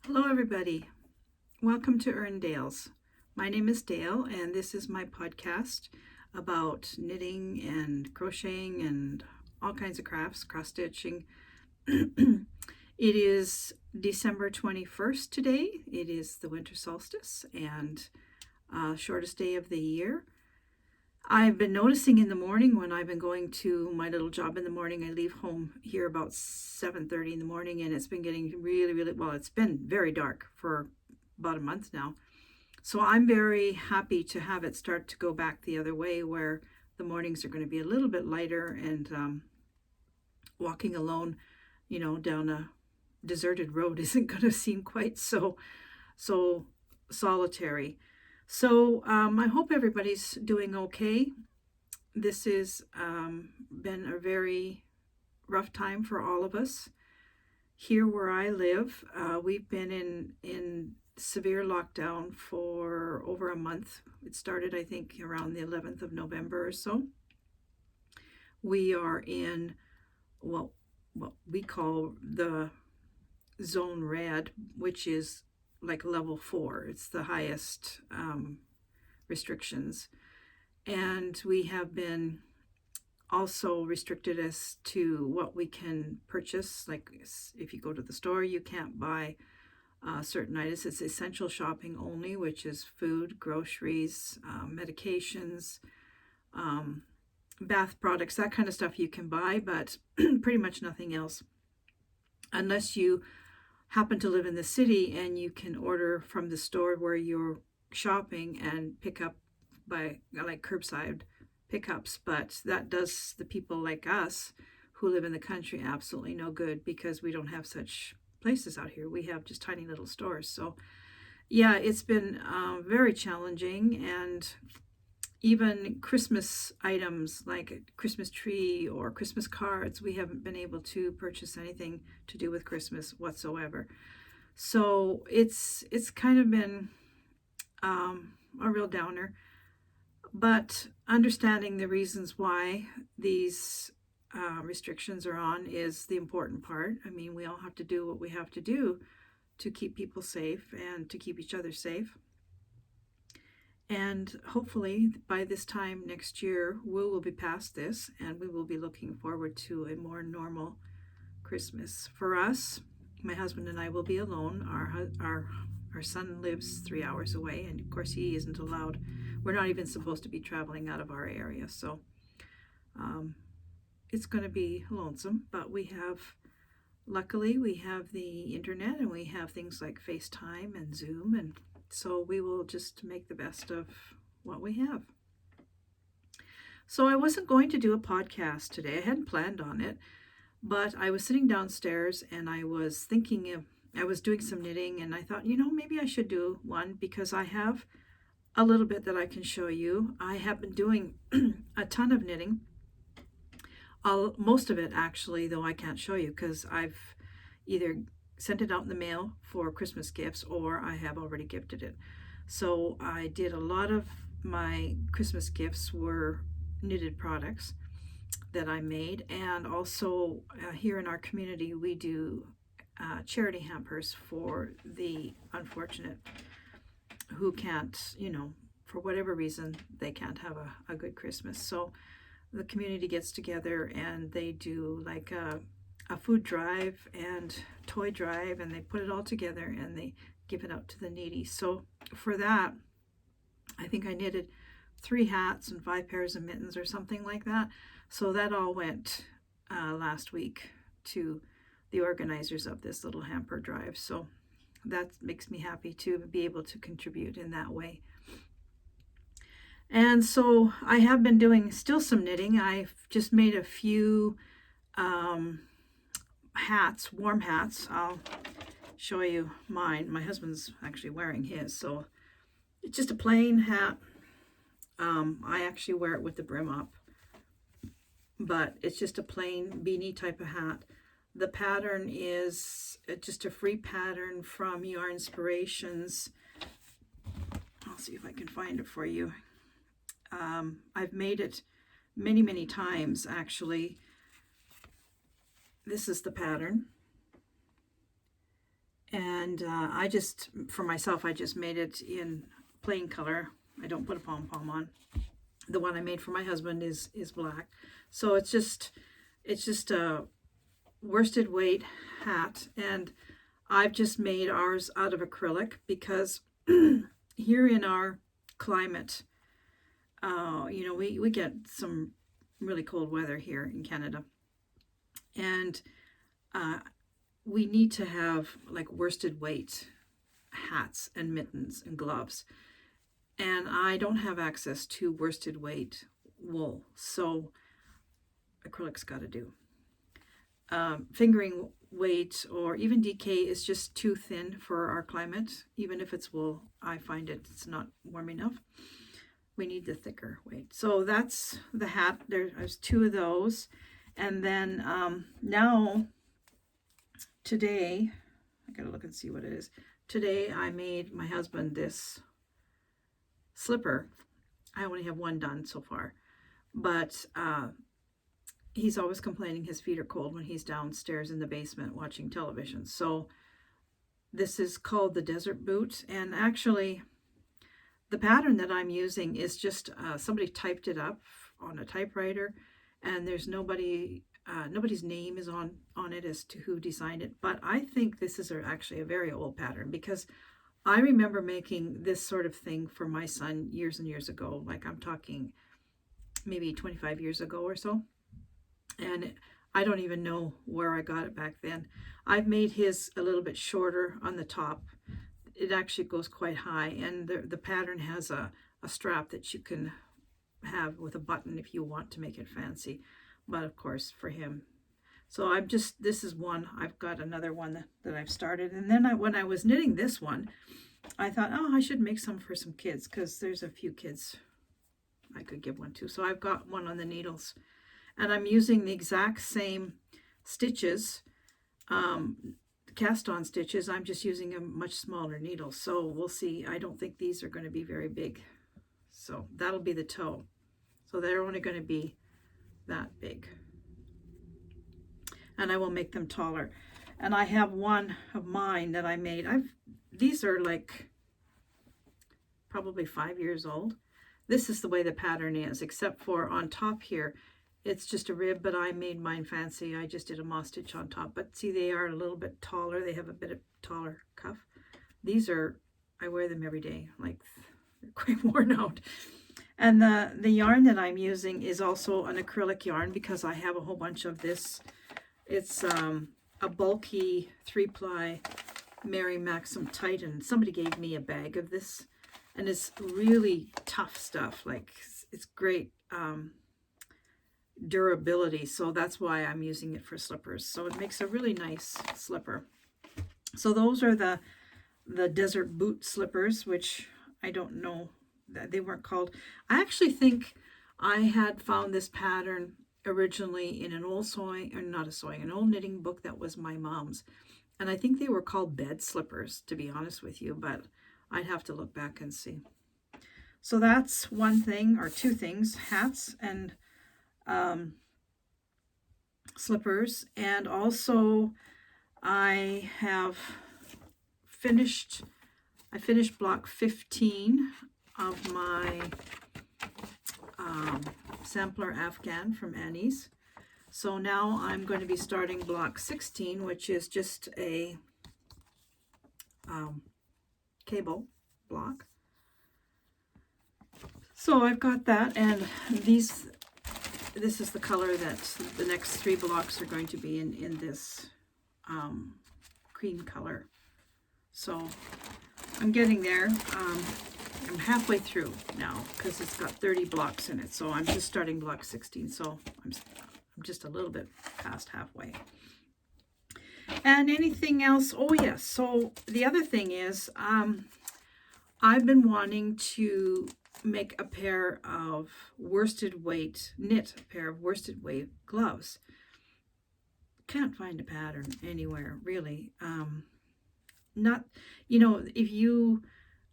Hello, everybody. Welcome to Dales. My name is Dale, and this is my podcast about knitting and crocheting and all kinds of crafts, cross stitching. It is December 21st today. It is the winter solstice and shortest day of the year. I've been noticing in the morning when I've been going to my little job in the morning, I leave home here about 7:30 in the morning, and it's been getting really, well, it's been very dark for about a month now. So I'm very happy to have it start to go back the other way where the mornings are going to be a little bit lighter and walking alone, down a deserted road isn't going to seem quite so solitary. So I hope everybody's doing okay. This has been a very rough time for all of us. Here where I live, we've been in severe lockdown for over a month. It started, I think, around the 11th of November or so. We are in what we call the zone red, which is like level 4. It's the highest restrictions. And we have been also restricted as to what we can purchase. Like if you go to the store, you can't buy certain items. It's essential shopping only, which is food, groceries, medications, bath products, that kind of stuff you can buy, but pretty much nothing else. Unless you happen to live in the city and you can order from the store where you're shopping and pick up by like curbside pickups, but that does the people like us who live in the country absolutely no good because we don't have such places out here. We have just tiny little stores. So yeah, it's been very challenging, and even Christmas items like a Christmas tree or Christmas cards, we haven't been able to purchase anything to do with Christmas whatsoever. So it's kind of been a real downer. But understanding the reasons why these restrictions are on is the important part. I mean, we all have to do what we have to do to keep people safe and to keep each other safe. And hopefully by this time next year, we will be past this and we will be looking forward to a more normal Christmas. For us, my husband and I will be alone. Our son lives 3 hours away, and of course he isn't allowed. We're not even supposed to be traveling out of our area, so it's going to be lonesome. But luckily we have the internet, and we have things like FaceTime and Zoom, and so we will just make the best of what we have. So I wasn't going to do a podcast today. I hadn't planned on it, but I was sitting downstairs and I was thinking I was doing some knitting, and I thought, maybe I should do one because I have a little bit that I can show you. I have been doing a ton of knitting. Most of it actually, though I can't show you because I've either sent it out in the mail for Christmas gifts or I have already gifted it. So I did a lot of my Christmas gifts were knitted products that I made, and also here in our community we do charity hampers for the unfortunate who can't, for whatever reason, they can't have a good Christmas. So the community gets together and they do like a food drive and toy drive, and they put it all together and they give it out to the needy. So for that, I think I knitted 3 hats and 5 pairs of mittens or something like that. So that all went last week to the organizers of this little hamper drive. So that makes me happy to be able to contribute in that way. And so I have been doing still some knitting. I've just made a few hats, warm hats. I'll show you mine. My husband's actually wearing his, so it's just a plain hat. I actually wear it with the brim up, but it's just a plain beanie type of hat. The pattern is just a free pattern from Yarn Inspirations. I'll see if I can find it for you. I've made it many times actually. This is the pattern, And for myself, I just made it in plain color. I don't put a pom-pom on. The one I made for my husband is black. So it's just a worsted weight hat, and I've just made ours out of acrylic because here in our climate, we get some really cold weather here in Canada, and we need to have like worsted weight hats and mittens and gloves, and I don't have access to worsted weight wool, so acrylic's got to do. Fingering weight or even DK is just too thin for our climate. Even if it's wool, I find it's not warm enough. We need the thicker weight. So that's the hat. There's two of those. And then now, today, I gotta look and see what it is. Today I made my husband this slipper. I only have one done so far, but he's always complaining his feet are cold when he's downstairs in the basement watching television. So this is called the Desert Boot, and actually the pattern that I'm using is just somebody typed it up on a typewriter, and there's nobody's name is on it as to who designed it. But I think this is actually a very old pattern, because I remember making this sort of thing for my son years and years ago. Like, I'm talking maybe 25 years ago or so. And I don't even know where I got it back then. I've made his a little bit shorter on the top. It actually goes quite high, and the pattern has a strap that you can have with a button if you want to make it fancy. But of course, for him. So this is one. I've got another one that I've started. And then when I was knitting this one, I thought, oh, I should make some for some kids, because there's a few kids I could give one to. So I've got one on the needles. And I'm using the exact same stitches, cast on stitches. I'm just using a much smaller needle. So we'll see. I don't think these are going to be very big. So that'll be the toe. So they're only going to be that big. And I will make them taller. And I have one of mine that I made. These are like probably 5 years old. This is the way the pattern is, except for on top here, it's just a rib, but I made mine fancy. I just did a moss stitch on top. But see, they are a little bit taller. They have a bit of taller cuff. These are, I wear them every day. Like, they're quite worn out. And the yarn that I'm using is also an acrylic yarn, because I have a whole bunch of this. It's a bulky 3-ply Mary Maxim Titan. Somebody gave me a bag of this, and it's really tough stuff. Like, it's great durability, so that's why I'm using it for slippers. So it makes a really nice slipper. So those are the Desert Boot slippers, which I don't know that they weren't called. I actually think I had found this pattern originally in an old an old knitting book that was my mom's, and I think they were called bed slippers, to be honest with you, but I'd have to look back and see. So that's one thing, or two things: hats and slippers. And also I finished block 15 of my sampler Afghan from Annie's. So now I'm going to be starting block 16, which is just a cable block. So I've got that, and this is the color that the next 3 blocks are going to be in this cream color. So I'm getting there. I'm halfway through now, because it's got 30 blocks in it. So I'm just starting block 16. So I'm just a little bit past halfway. And anything else? Oh yes. So the other thing is, I've been wanting to make a pair of knit a pair of worsted weight gloves. Can't find a pattern anywhere, really. Not, if you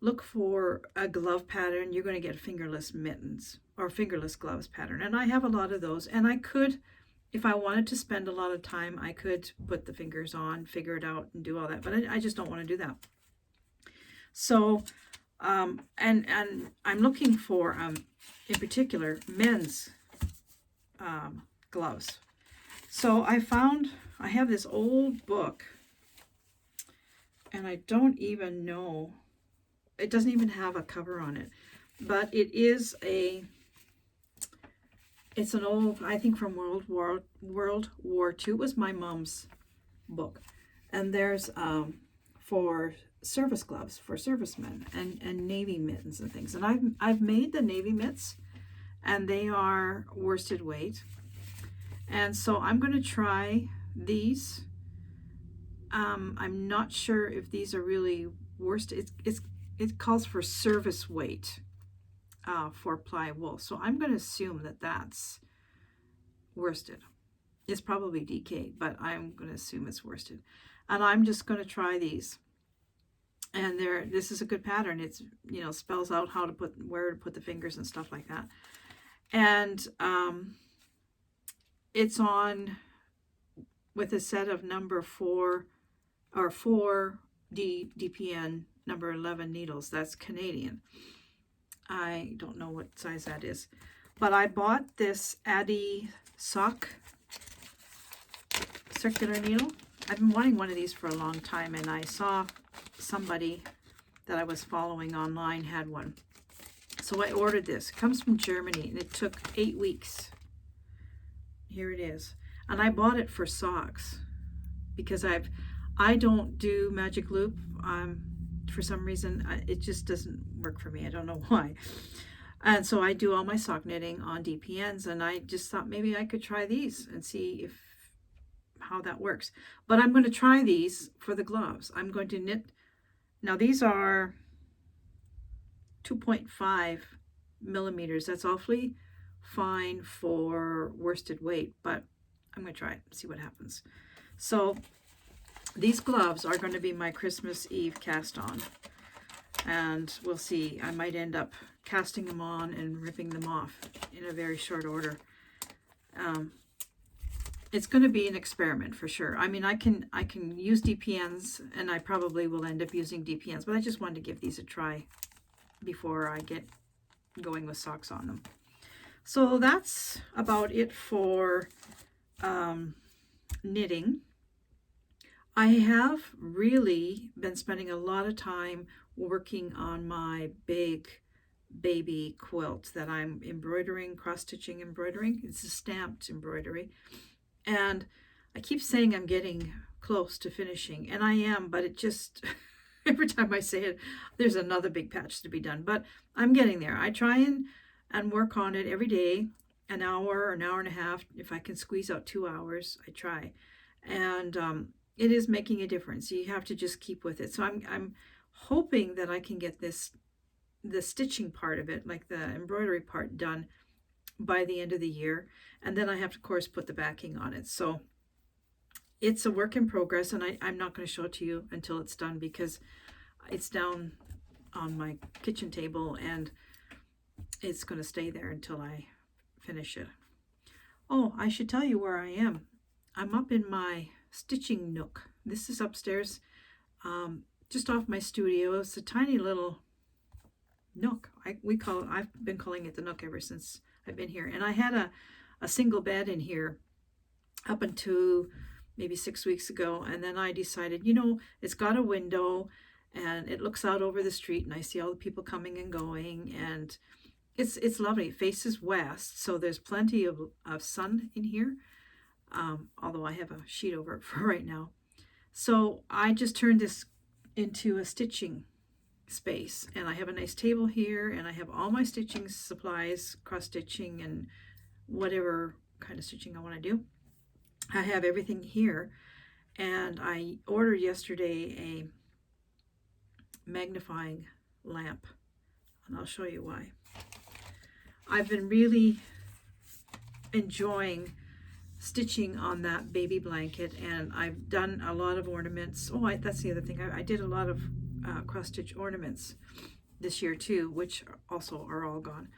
look for a glove pattern, you're going to get fingerless mittens or fingerless gloves pattern. And I have a lot of those, and I could if I wanted to spend a lot of time, I could put the fingers on, figure it out, and do all that. But I just don't want to do that. So, and I'm looking for, in particular, men's gloves. So I have this old book, and I don't even know, it doesn't even have a cover on it, but it's an old, I think from World War II. It was my mom's book. And there's for service gloves for servicemen and Navy mittens and things. And I've made the Navy mitts, and they are worsted weight. And so I'm going to try these. I'm not sure if these are really worsted. It calls for service weight 4-ply wool. So I'm going to assume that that's worsted. It's probably DK, but I'm going to assume it's worsted. And I'm just going to try these. And this is a good pattern. It's, spells out where to put the fingers and stuff like that. And it's on with a set of number 4 DPN number 11 needles. That's Canadian. I don't know what size that is. But I bought this Addy sock circular needle. I've been wanting one of these for a long time, and I saw somebody that I was following online had one. So I ordered this. It comes from Germany, and it took 8 weeks. Here it is. And I bought it for socks because I don't do magic loop. For some reason, it just doesn't work for me. I don't know why. And so I do all my sock knitting on DPNs, and I just thought maybe I could try these and see how that works. But I'm going to try these for the gloves. I'm going to knit. Now these are 2.5 millimeters. That's awfully fine for worsted weight, but I'm going to try it, see what happens. So these gloves are going to be my Christmas Eve cast on, and we'll see. I might end up casting them on and ripping them off in a very short order. It's going to be an experiment for sure. I mean, I can use DPNs, and I probably will end up using DPNs, but I just wanted to give these a try before I get going with socks on them. So that's about it for knitting. I have really been spending a lot of time working on my big baby quilt that I'm embroidering, cross-stitching embroidering. It's a stamped embroidery. And I keep saying I'm getting close to finishing, and I am, but it just, every time I say it, there's another big patch to be done. But I'm getting there. I try and work on it every day, an hour or an hour and a half. If I can squeeze out 2 hours, I try. And it is making a difference. You have to just keep with it. So I'm hoping that I can get the stitching part of it, like the embroidery part, done by the end of the year. And then I have to, of course, put the backing on it. So it's a work in progress, and I'm not going to show it to you until it's done because it's down on my kitchen table, and it's going to stay there until I finish it. Oh, I should tell you where I am. I'm up in my stitching nook. This is upstairs, just off my studio. It's a tiny little nook. I've been calling it the nook ever since I've been here. And I had a single bed in here up until maybe 6 weeks ago, and then I decided, it's got a window and it looks out over the street, and I see all the people coming and going, and it's lovely. It faces west, so there's plenty of sun in here, although I have a sheet over it for right now. So I just turned this into a stitching space, and I have a nice table here, and I have all my stitching supplies, cross stitching and whatever kind of stitching I want to do. I have everything here, and I ordered yesterday a magnifying lamp, and I'll show you why. I've been really enjoying stitching on that baby blanket, and I've done a lot of ornaments. That's the other thing. I did a lot of cross-stitch ornaments this year too, which also are all gone.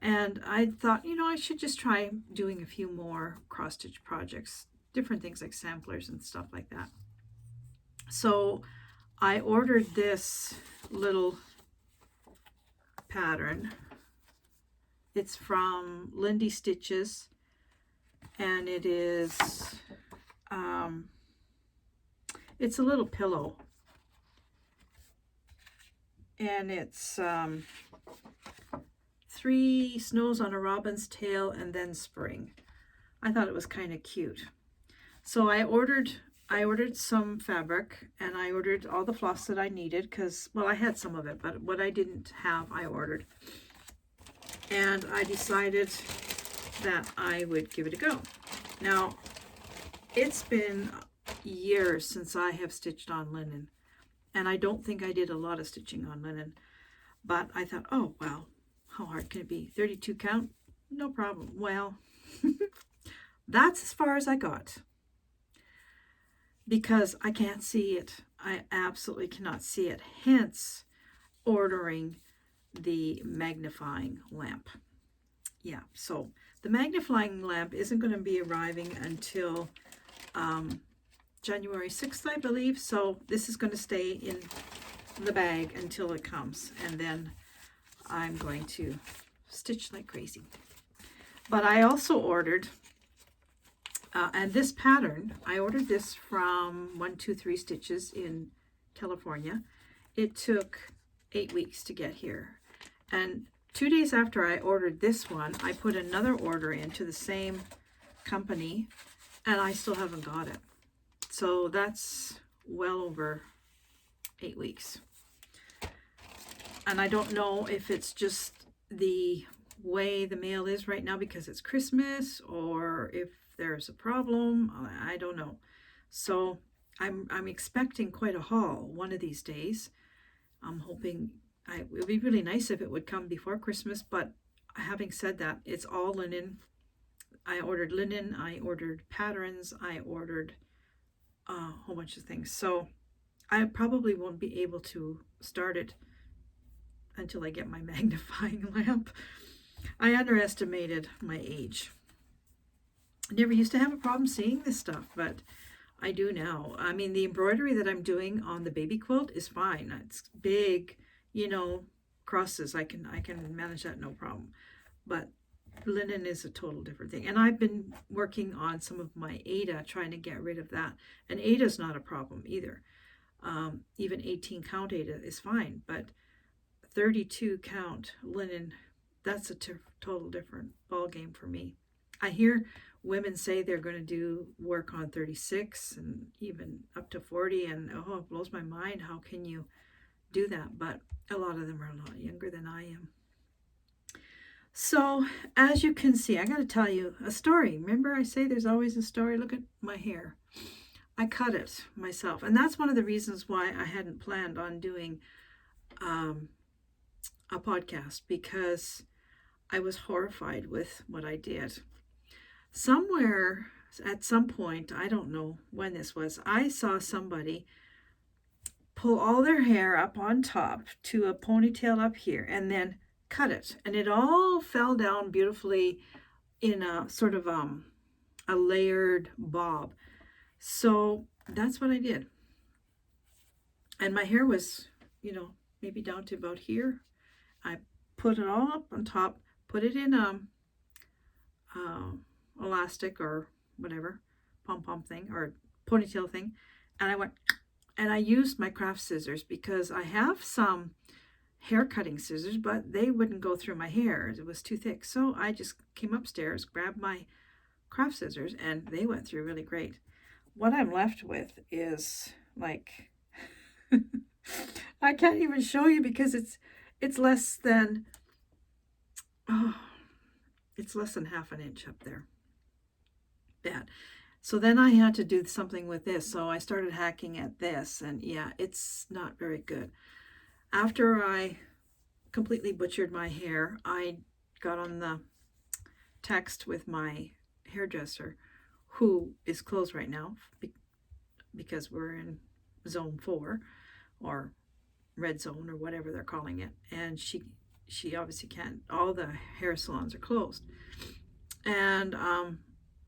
And I thought, I should just try doing a few more cross stitch projects, different things like samplers and stuff like that. So I ordered this little pattern. It's from Lindy Stitches, and it is, it's a little pillow, and it's 3 snows on a robin's tail and then spring. I thought it was kind of cute. So I ordered some fabric, and I ordered all the floss that I needed because, well, I had some of it, but what I didn't have, I ordered. And I decided that I would give it a go. Now, it's been years since I have stitched on linen, and I don't think I did a lot of stitching on linen, but I thought, oh, well, how hard can it be? 32 count? No problem. Well, that's as far as I got, because I can't see it. I absolutely cannot see it. Hence, ordering the magnifying lamp. Yeah, so the magnifying lamp isn't going to be arriving until January 6th, I believe. So this is going to stay in the bag until it comes, and then I'm going to stitch like crazy. But I also ordered, and this pattern, I ordered this from 123 Stitches in California. It took 8 weeks to get here. And 2 days after I ordered this one, I put another order into the same company, and I still haven't got it. So that's well over 8 weeks. And I don't know if it's just the way the mail is right now because it's Christmas, or if there's a problem. I don't know. So I'm expecting quite a haul one of these days. I'm hoping it would be really nice if it would come before Christmas, but having said that, it's all linen. I ordered linen, I ordered patterns, I ordered a whole bunch of things. So I probably won't be able to start it until I get my magnifying lamp. I underestimated my age. I never used to have a problem seeing this stuff, but I do now. I mean, the embroidery that I'm doing on the baby quilt is fine. It's big, crosses. I can manage that no problem. But linen is a total different thing. And I've been working on some of my Aida, trying to get rid of that. And Aida's not a problem either. Even 18 count Aida is fine, but 32 count linen, that's a total different ball game for me. I hear women say they're going to do work on 36 and even up to 40, and it blows my mind. How can you do that? But a lot of them are a lot younger than I am. So as you can see, I got to tell you a story. Remember, I say there's always a story. Look at my hair. I cut it myself, and that's one of the reasons why I hadn't planned on doing a podcast, because I was horrified with what I did. Somewhere at some point, I don't know when this was, I saw somebody pull all their hair up on top to a ponytail up here and then cut it, and it all fell down beautifully in a sort of a layered bob. So that's what I did, and my hair was maybe down to about here. I put it all up on top, put it in elastic or whatever, pom-pom thing or ponytail thing, and I went, and I used my craft scissors because I have some hair cutting scissors, but they wouldn't go through my hair. It was too thick. So I just came upstairs, grabbed my craft scissors, and they went through really great. What I'm left with is like I can't even show you because it's less than it's less than half an inch up there. Bad. So then I had to do something with this. So I started hacking at this, and yeah, it's not very good. After I completely butchered my hair, I got on the text with my hairdresser, who is closed right now because we're in zone 4 or red zone or whatever they're calling it. And she she obviously can't, all the hair salons are closed. And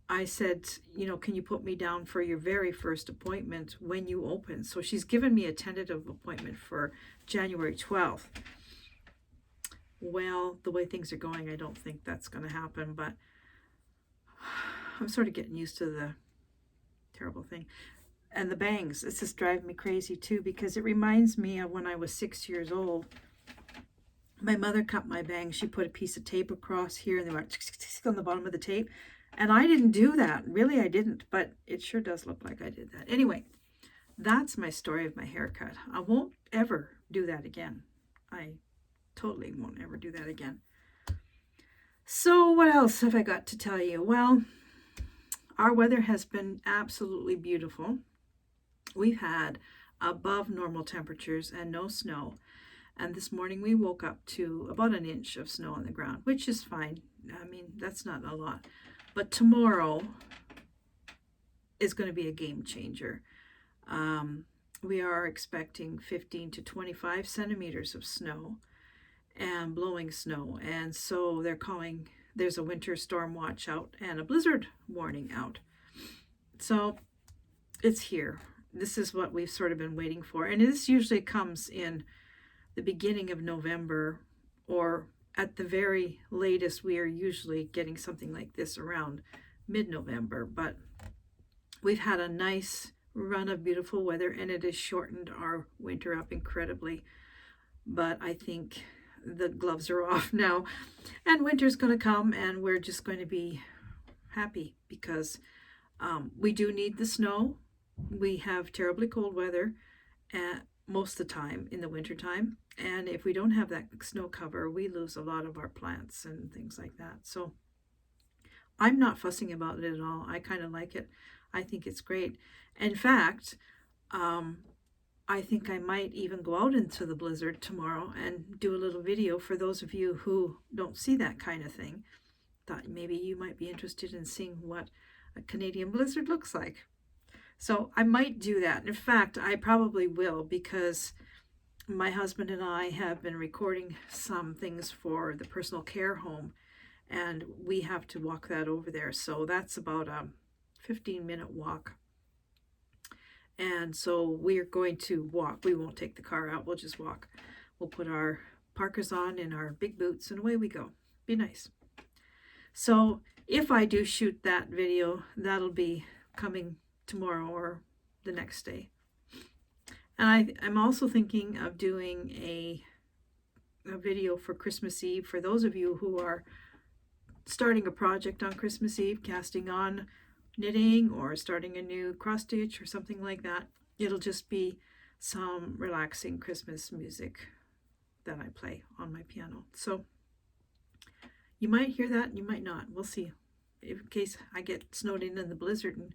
I said, can you put me down for your very first appointment when you open? So she's given me a tentative appointment for January 12th. Well, the way things are going, I don't think that's going to happen, but I'm sort of getting used to the terrible thing. And the bangs, it's just driving me crazy too, because it reminds me of when I was 6 years old. My mother cut my bangs. She put a piece of tape across here and they went on the bottom of the tape. And I didn't do that. Really, I didn't, but it sure does look like I did that. Anyway, that's my story of my haircut. I won't ever do that again. I totally won't ever do that again. So what else have I got to tell you? Well, our weather has been absolutely beautiful. We've had above normal temperatures and no snow. And this morning we woke up to about an inch of snow on the ground, which is fine. I mean, that's not a lot. But tomorrow is going to be a game changer. We are expecting 15 to 25 centimeters of snow and blowing snow. And so there's a winter storm watch out and a blizzard warning out. So it's here. This is what we've sort of been waiting for. And this usually comes in the beginning of November, or at the very latest, we are usually getting something like this around mid-November. But we've had a nice run of beautiful weather, and it has shortened our winter up incredibly. But I think the gloves are off now, and winter's going to come, and we're just going to be happy because we do need the snow. We have terribly cold weather most of the time in the winter time, and if we don't have that snow cover, we lose a lot of our plants and things like that. So I'm not fussing about it at all. I kind of like it. I think it's great. In fact, I think I might even go out into the blizzard tomorrow and do a little video for those of you who don't see that kind of thing. Thought maybe you might be interested in seeing what a Canadian blizzard looks like. So I might do that. In fact, I probably will, because my husband and I have been recording some things for the personal care home, and we have to walk that over there. So that's about a 15-minute walk. And so we're going to walk. We won't take the car out. We'll just walk. We'll put our parkas on and our big boots, and away we go. Be nice. So if I do shoot that video, that'll be coming tomorrow or the next day. And I'm also thinking of doing a video for Christmas Eve for those of you who are starting a project on Christmas Eve, casting on knitting or starting a new cross stitch or something like that. It'll just be some relaxing Christmas music that I play on my piano. So you might hear that, you might not. We'll see. In case I get snowed in the blizzard and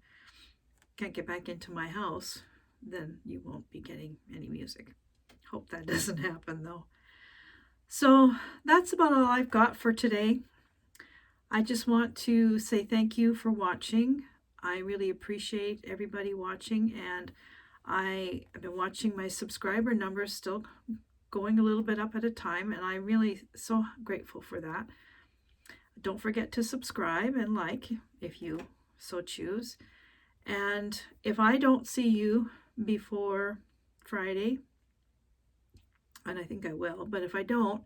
can't get back into my house, then you won't be getting any music. Hope that doesn't happen though. So that's about all I've got for today. I just want to say thank you for watching. I really appreciate everybody watching, and I have been watching my subscriber numbers still going a little bit up at a time, and I'm really so grateful for that. Don't forget to subscribe and like if you so choose. And if I don't see you before Friday, and I think I will, but if I don't,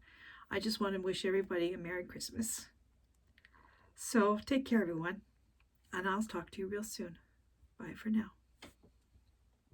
I just want to wish everybody a Merry Christmas. So take care, everyone, and I'll talk to you real soon. Bye for now.